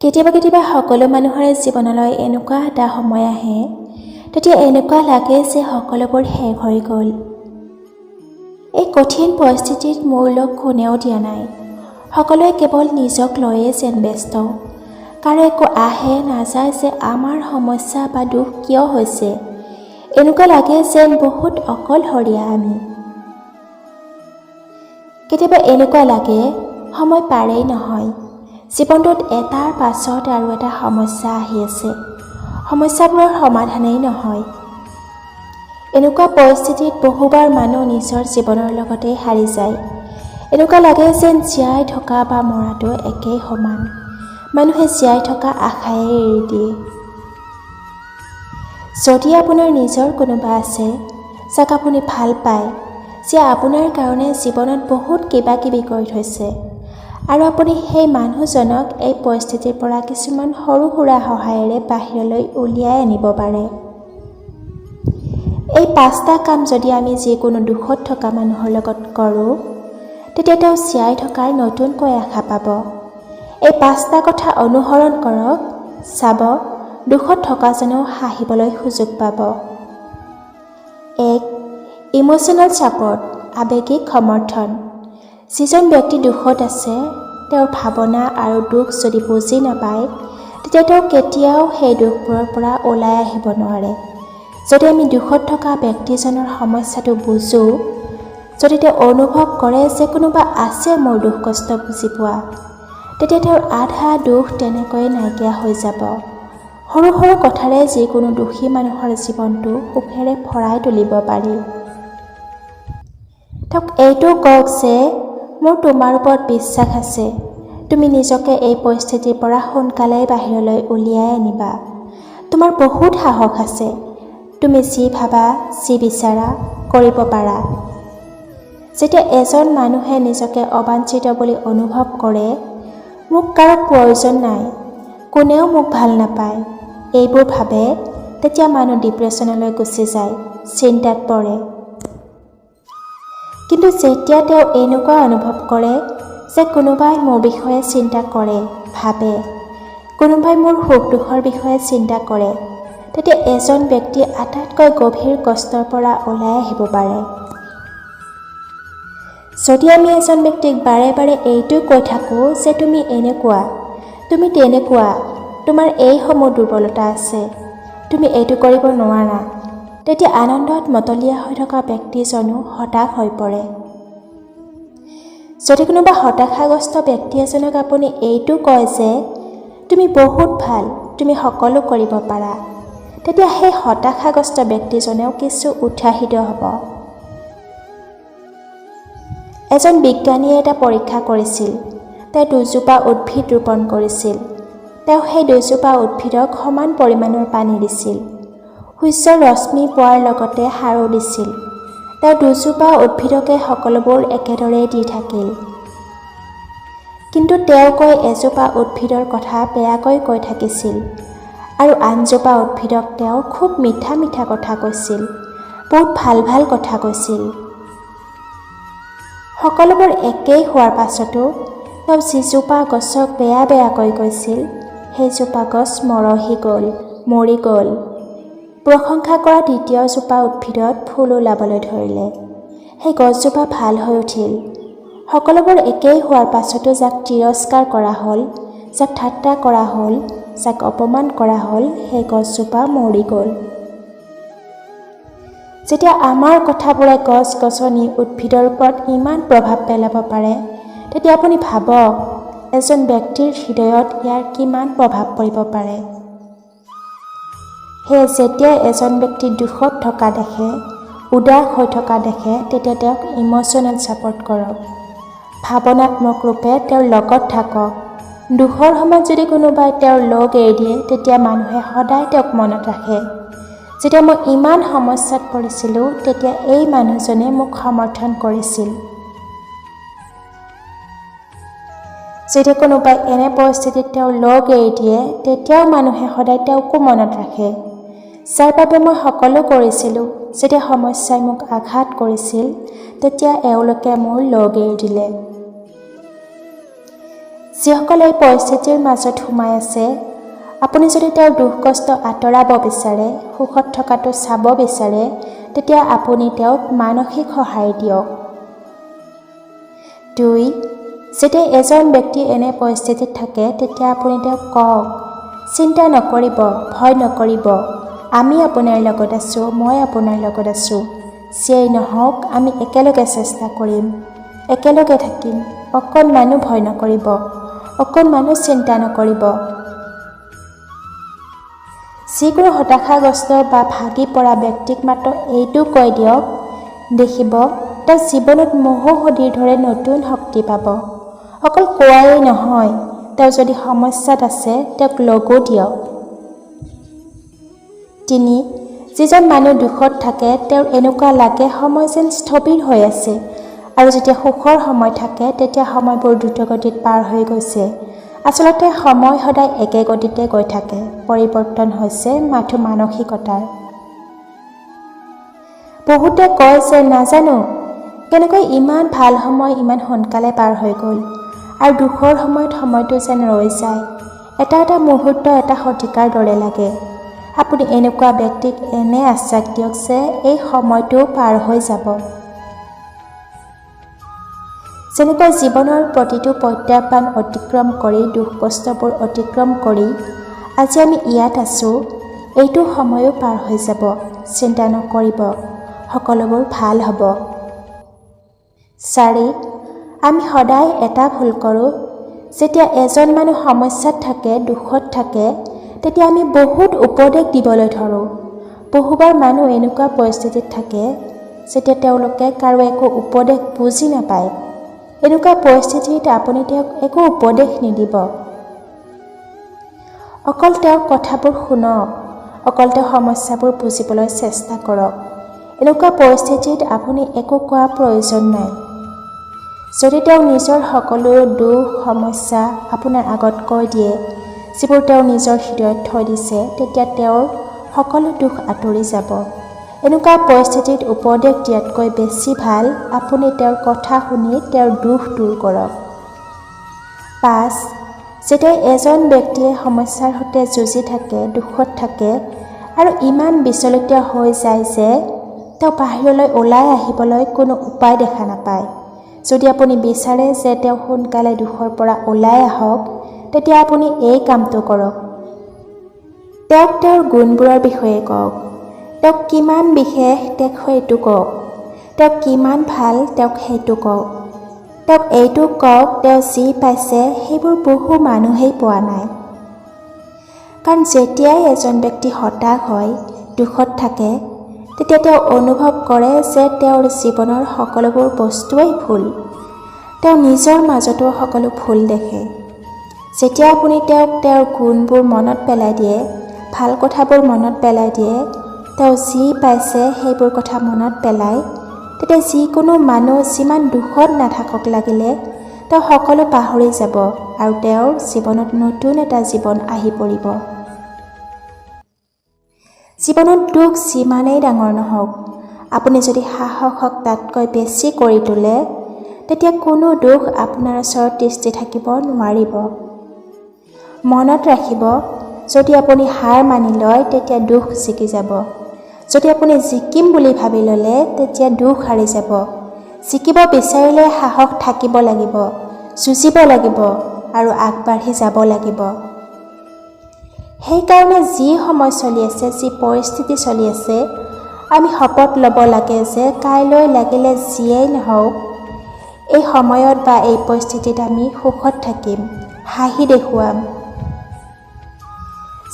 কেতিয়াবা সকলো মানুহৰে জীৱনলৈ এনেকুৱা এটা সময় আহে তেতিয়া এনেকুৱা লাগে যে সকলোবোৰ শেষ হৈ গ'ল। এই কঠিন পৰিস্থিতিত মোৰ লগ কোনেও দিয়া নাই। সকলোৱে কেৱল নিজক লৈয়ে যেন ব্যস্ত। কাৰো একো আহে নাযায় যে আমাৰ সমস্যা বা দুখ কিয় হৈছে। এনেকুৱা লাগে যেন বহুত অকলশৰীয়া আমি। কেতিয়াবা এনেকুৱা লাগে সময় পাৰেই নহয়। জীৱনটোত এটাৰ পাছত আৰু এটা সমস্যা আহি আছে। সমস্যাবোৰৰ সমাধানেই নহয়। এনেকুৱা পৰিস্থিতিত বহুবাৰ মানুহ নিজৰ জীৱনৰ লগতেই হাৰি যায়। এনেকুৱা লাগে যেন জীয়াই থকা বা মৰাটো একেই সমান। মানুহে জীয়াই থকা আশাই এৰি দিয়ে। যদি আপোনাৰ নিজৰ কোনোবা আছে যাক আপুনি ভাল পায়, যে আপোনাৰ কাৰণে জীৱনত বহুত কিবা কিবি কৰি থৈছে, আৰু আপুনি সেই মানুহজনক এই পৰিস্থিতিৰ পৰা কিছুমান সৰু সুৰা সহায়েৰে বাহিৰলৈ উলিয়াই আনিব পাৰে। এই 5টা কাম যদি আমি যিকোনো দুখত থকা মানুহৰ লগত কৰোঁ, তেতিয়া তেওঁ জীয়াই থকাৰ নতুনকৈ আশা পাব। এই 5টা কথা অনুসৰণ কৰক, চাব দুখত থকাজনেও হাঁহিবলৈ সুযোগ পাব। 1. ইম'চনেল ছাপৰ্ট, আৱেগিক সমৰ্থন। যিজন ব্যক্তি দুখত আছে, তেওঁৰ ভাৱনা আৰু দুখ যদি বুজি নাপায়, তেতিয়া তেওঁ কেতিয়াও সেই দুখবোৰৰ পৰা ওলাই আহিব নোৱাৰে। যদি আমি দুখত থকা ব্যক্তিজনৰ সমস্যাটো বুজোঁ, যদি তেওঁ অনুভৱ কৰে যে কোনোবা আছে মোৰ দুখ কষ্ট বুজি পোৱা, তেতিয়া তেওঁৰ আধা দুখ তেনেকৈয়ে নাইকিয়া হৈ যাব। সৰু সৰু কথাৰে যিকোনো দুখী মানুহৰ জীৱনটো সুখেৰে ভৰাই তুলিব পাৰি। তেওঁক এইটো কওক যে মোৰ তোমাৰ ওপৰত বিশ্বাস আছে। তুমি নিজকে এই পৰিস্থিতিৰ পৰা সোনকালেই বাহিৰলৈ উলিয়াই আনিবা। তোমাৰ বহুত সাহস আছে। তুমি যি ভাবা, যি বিচাৰা কৰিব পাৰা। যেতিয়া এজন মানুহে নিজকে অবাঞ্ছিত বুলি অনুভৱ কৰে, মোক কাৰো প্ৰয়োজন নাই, কোনেও মোক ভাল নাপায়, এইবোৰ ভাবে, তেতিয়া মানুহ ডিপ্ৰেশ্যনলৈ গুচি যায়, চিন্তাত পৰে। কিন্তু যেতিয়া তেওঁ এনেকুৱা অনুভৱ কৰে যে কোনোবাই মোৰ বিষয়ে চিন্তা কৰে, ভাবে, কোনোবাই মোৰ সুখ দুখৰ বিষয়ে চিন্তা কৰে, তেতিয়া এজন ব্যক্তি আটাইতকৈ গভীৰ কষ্টৰ পৰা ওলাই আহিব পাৰে। যদি আমি এজন ব্যক্তিক বাৰে বাৰে এইটো কৈ থাকোঁ যে তুমি এনেকুৱা, তুমি তেনেকুৱা, তোমাৰ এইসমূহ দুৰ্বলতা আছে, তুমি এইটো কৰিব নোৱাৰা, তেতিয়া আনন্দত মতলীয়া হৈ থকা ব্যক্তিজনো হতাশ হৈ পৰে। যদি কোনোবা হতাশাগ্ৰস্ত ব্যক্তি এজনক আপুনি এইটো কয় যে তুমি বহুত ভাল, তুমি সকলো কৰিব পাৰা, তেতিয়া সেই হতাশাগ্ৰস্ত ব্যক্তিজনেও কিছু উৎসাহিত হ'ব। এজন বিজ্ঞানীয়ে এটা পৰীক্ষা কৰিছিল। তেওঁ 2জোপা উদ্ভিদ ৰোপণ কৰিছিল। তেওঁ সেই 2জোপা উদ্ভিদক সমান পৰিমাণৰ পানী দিছিল। সূৰ্যৰ ৰশ্মি পোৱাৰ লগতে সাৰো দিছিল। তেওঁ 2জোপা উদ্ভিদকে সকলোবোৰ একেদৰেই দি থাকিল। কিন্তু তেওঁ কৈ এজোপা উদ্ভিদৰ কথা বেয়াকৈ কৈ থাকিছিল, আৰু আনজোপা উদ্ভিদক তেওঁ খুব মিঠা মিঠা কথা কৈছিল, বহুত ভাল ভাল কথা কৈছিল। সকলোবোৰ একেই হোৱাৰ পাছতো তেওঁ যিজোপা গছক বেয়া বেয়াকৈ কৈছিল, সেইজোপা গছ মৰি গ'ল। প্ৰশংসা কৰা দ্বিতীয়জোপা উদ্ভিদত ফুল ওলাবলৈ ধৰিলে। সেই গছজোপা ভাল হৈ উঠিল। সকলোবোৰ একেই হোৱাৰ পাছতো যাক তিৰস্কাৰ কৰা হ'ল, যাক ঠাট্টা কৰা হ'ল, যাক অপমান কৰা হ'ল, সেই গছজোপা মৰি গ'ল। যেতিয়া আমাৰ কথাবোৰে গছ গছনি উদ্ভিদৰ ওপৰত ইমান প্ৰভাৱ পেলাব পাৰে, তেতিয়া আপুনি ভাবক এজন ব্যক্তিৰ হৃদয়ত ইয়াৰ কিমান প্ৰভাৱ পৰিব পাৰে। সেয়ে যেতিয়া এজন ব্যক্তি দুখত থকা দেখে, উদাস হৈ থকা দেখে, তেতিয়া তেওঁক ইম'চনেল ছাপৰ্ট কৰক। ভাৱনাত্মক ৰূপে তেওঁৰ লগত থাকক। দুখৰ সময়ত যদি কোনোবাই তেওঁৰ লগ এৰি দিয়ে, তেতিয়া মানুহে সদায় তেওঁক মনত ৰাখে। যেতিয়া মই ইমান সমস্যাত পৰিছিলোঁ, তেতিয়া এই মানুহজনে মোক সমৰ্থন কৰিছিল। যেতিয়া কোনোবাই এনে পৰিস্থিতিত তেওঁৰ লগ এৰি দিয়ে, তেতিয়াও মানুহে সদায় তেওঁকো মনত ৰাখে, যাৰ বাবে মই সকলো কৰিছিলোঁ। যেতিয়া সমস্যাই মোক আঘাত কৰিছিল, তেতিয়া এওঁলোকে মোৰ লগ এৰি দিলে। যিসকলে এই পৰিস্থিতিৰ মাজত সোমাই আছে, আপুনি যদি তেওঁৰ দুখ কষ্ট আঁতৰাব বিচাৰে, সুখত থকাটো চাব বিচাৰে, তেতিয়া আপুনি তেওঁক মানসিক সহায় দিয়ক। 2. যেতিয়া এজন ব্যক্তি এনে পৰিস্থিতিত থাকে, তেতিয়া আপুনি তেওঁক কওক, চিন্তা নকৰিব, ভয় নকৰিব, আমি আপোনাৰ লগত আছোঁ, মই আপোনাৰ লগত আছোঁ। যিয়েই নহওক আমি একেলগে চেষ্টা কৰিম, একেলগে থাকিম, অকণমানো ভয় নকৰিব, অকণমানো চিন্তা নকৰিব। যিকোনো হতাশাগ্ৰস্ত বা ভাগি পৰা ব্যক্তিক মাত্ৰ এইটো কৈ দিয়ক, দেখিব তেওঁ জীৱনত মহৌষধিৰ দৰে নতুন শক্তি পাব। অকল কোৱাই নহয়, তেওঁ যদি সমস্যাত আছে তেওঁক লগো দিয়ক। 3. যিজন মানুহ দুখত থাকে তেওঁৰ এনেকুৱা লাগে সময় যেন স্থবিৰ হৈ আছে, আৰু যেতিয়া সুখৰ সময় থাকে তেতিয়া সময়বোৰ দ্ৰুতগতিত পাৰ হৈ গৈছে। আচলতে সময় সদায় একে গতিতে গৈ থাকে, পৰিৱৰ্তন হৈছে মাথো মানসিকতাৰ। বহুতে কয় যে নাজানো কেনেকৈ ইমান ভাল সময় ইমান সোনকালে পাৰ হৈ গ'ল, আৰু দুখৰ সময়ত সময়টো যেন ৰৈ যায়, এটা এটা মুহূৰ্ত এটা শতিকাৰ দৰে লাগে। আপুনি এনেকুৱা ব্যক্তিক এনে আশ্বাস দিয়ক যে এই সময়টো পাৰ হৈ যাব। যেনেকৈ জীৱনৰ প্ৰতিটো প্ৰত্যাহ্বান অতিক্ৰম কৰি, দুখ কষ্টবোৰ অতিক্ৰম কৰি আজি আমি ইয়াত আছোঁ, এইটো সময়ো পাৰ হৈ যাব, চিন্তা নকৰিব, সকলোবোৰ ভাল হ'ব। 4. আমি সদায় এটা ভুল কৰোঁ, যেতিয়া এজন মানুহ সমস্যাত থাকে, দুখত থাকে, তেতিয়া আমি বহুত উপদেশ দিবলৈ ধৰোঁ। বহুবাৰ মানুহ এনেকুৱা পৰিস্থিতিত থাকে যেতিয়া তেওঁলোকে কাৰো একো উপদেশ বুজি নাপায়। এনেকুৱা পৰিস্থিতিত আপুনি তেওঁক একো উপদেশ নিদিব, অকল তেওঁৰ কথাবোৰ শুনক, অকল তেওঁৰ সমস্যাবোৰ বুজিবলৈ চেষ্টা কৰক। এনেকুৱা পৰিস্থিতিত আপুনি একো কোৱাৰ প্ৰয়োজন নাই। যদি তেওঁ নিজৰ সকলো দুখ সমস্যা আপোনাৰ আগত কৈ দিয়ে, যিবোৰ তেওঁ নিজৰ হৃদয়ত থৈ দিছে, তেতিয়া তেওঁৰ সকলো দুখ আঁতৰি যাব। এনেকুৱা পৰিস্থিতিত উপদেশ দিয়াতকৈ বেছি ভাল আপুনি তেওঁৰ কথা শুনি তেওঁৰ দুখ দূৰ কৰক। 5. যেতিয়া এজন ব্যক্তিয়ে সমস্যাৰ সৈতে যুঁজি থাকে, দুখত থাকে আৰু ইমান বিচলিত হৈ যায় যে তেওঁ বাহিৰলৈ ওলাই আহিবলৈ কোনো উপায় দেখা নাপায়, যদি আপুনি বিচাৰে যে তেওঁ সোনকালে দুখৰ পৰা ওলাই আহক, তেতিয়া আপুনি এই কামটো কৰক। তেওঁক তেওঁৰ গুণবোৰৰ বিষয়ে কওক, তেওঁক কিমান বিশেষ তেওঁক সেইটো কওক, তেওঁক কিমান ভাল তেওঁক সেইটো কওক। তেওঁক এইটো কওক তেওঁ যি পাইছে সেইবোৰ বহু মানুহেই পোৱা নাই। কাৰণ যেতিয়াই এজন ব্যক্তি হতাশ হয়, দুখত থাকে, তেতিয়া তেওঁ অনুভৱ কৰে যে তেওঁৰ জীৱনৰ সকলোবোৰ বস্তুৱেই ভুল। তেওঁ নিজৰ মাজতো সকলো ভুল দেখে। যেতিয়া আপুনি তেওঁক তেওঁৰ গুণবোৰ মনত পেলাই দিয়ে, ভাল কথাবোৰ মনত পেলাই দিয়ে, তেওঁ যি পাইছে সেইবোৰ কথা মনত পেলায়, তেতিয়া যিকোনো মানুহ যিমান দুখত নাথাকক লাগিলে তেওঁ সকলো পাহৰি যাব আৰু তেওঁৰ জীৱনত নতুন এটা জীৱন আহি পৰিব। জীৱনত দুখ যিমানেই ডাঙৰ নহওক, আপুনি যদি সাহসক তাতকৈ বেছি কৰি তোলে, তেতিয়া কোনো দুখ আপোনাৰ ওচৰত তিষ্ঠি থাকিব নোৱাৰিব। মনত ৰাখিব, যদি আপুনি হাৰ মানি লয় তেতিয়া দুখ জিকি যাব। যদি আপুনি জিকিম বুলি ভাবি ল'লে তেতিয়া দুখ হাৰি যাব। জিকিব বিচাৰিলে সাহস থাকিব লাগিব, যুঁজিব লাগিব আৰু আগবাঢ়ি যাব লাগিব। সেইকাৰণে যি সময় চলি আছে, যি পৰিস্থিতি চলি আছে, আমি শপত ল'ব লাগে যে কাইলৈ লাগিলে যিয়েই নহওক, এই সময়ত বা এই পৰিস্থিতিত আমি সুখত থাকিম, হাঁহি দেখুৱাম।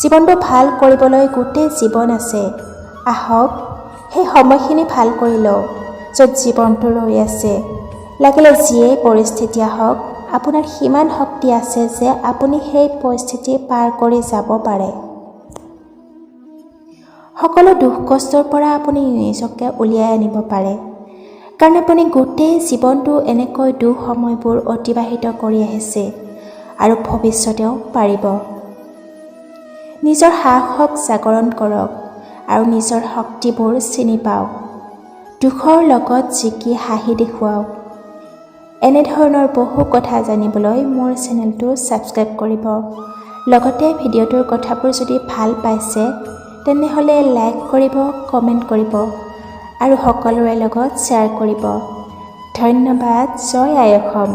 জীৱনটো ভাল কৰিবলৈ গোটেই জীৱন আছে। আহক সেই সময়খিনি ভাল কৰি লওঁ, য'ত জীৱনটো ৰৈ আছে। লাগিলে যিয়েই পৰিস্থিতি আহক, আপোনাৰ সিমান শক্তি আছে যে আপুনি সেই পৰিস্থিতি পাৰ কৰি যাব পাৰে। সকলো দুখ কষ্টৰ পৰা আপুনি নিজকে উলিয়াই আনিব পাৰে, কাৰণ আপুনি গোটেই জীৱনটো এনেকৈ দুখ সময়বোৰ অতিবাহিত কৰি আহিছে আৰু ভৱিষ্যতেও পাৰিব। নিজৰ সাহসক জাগৰণ কৰক আৰু নিজৰ শক্তিবোৰ চিনি পাওক। দুখৰ লগত জিকি হাঁহি দেখুৱাওক। এনেধৰণৰ বহু কথা জানিবলৈ মোৰ চেনেলটো ছাবস্ক্ৰাইব কৰিব। লগতে ভিডিঅ'টোৰ কথাবোৰ যদি ভাল পাইছে তেনেহ'লে লাইক কৰিব, কমেণ্ট কৰিব আৰু সকলোৰে লগত শ্বেয়াৰ কৰিব। ধন্যবাদ। জয় আই অসম।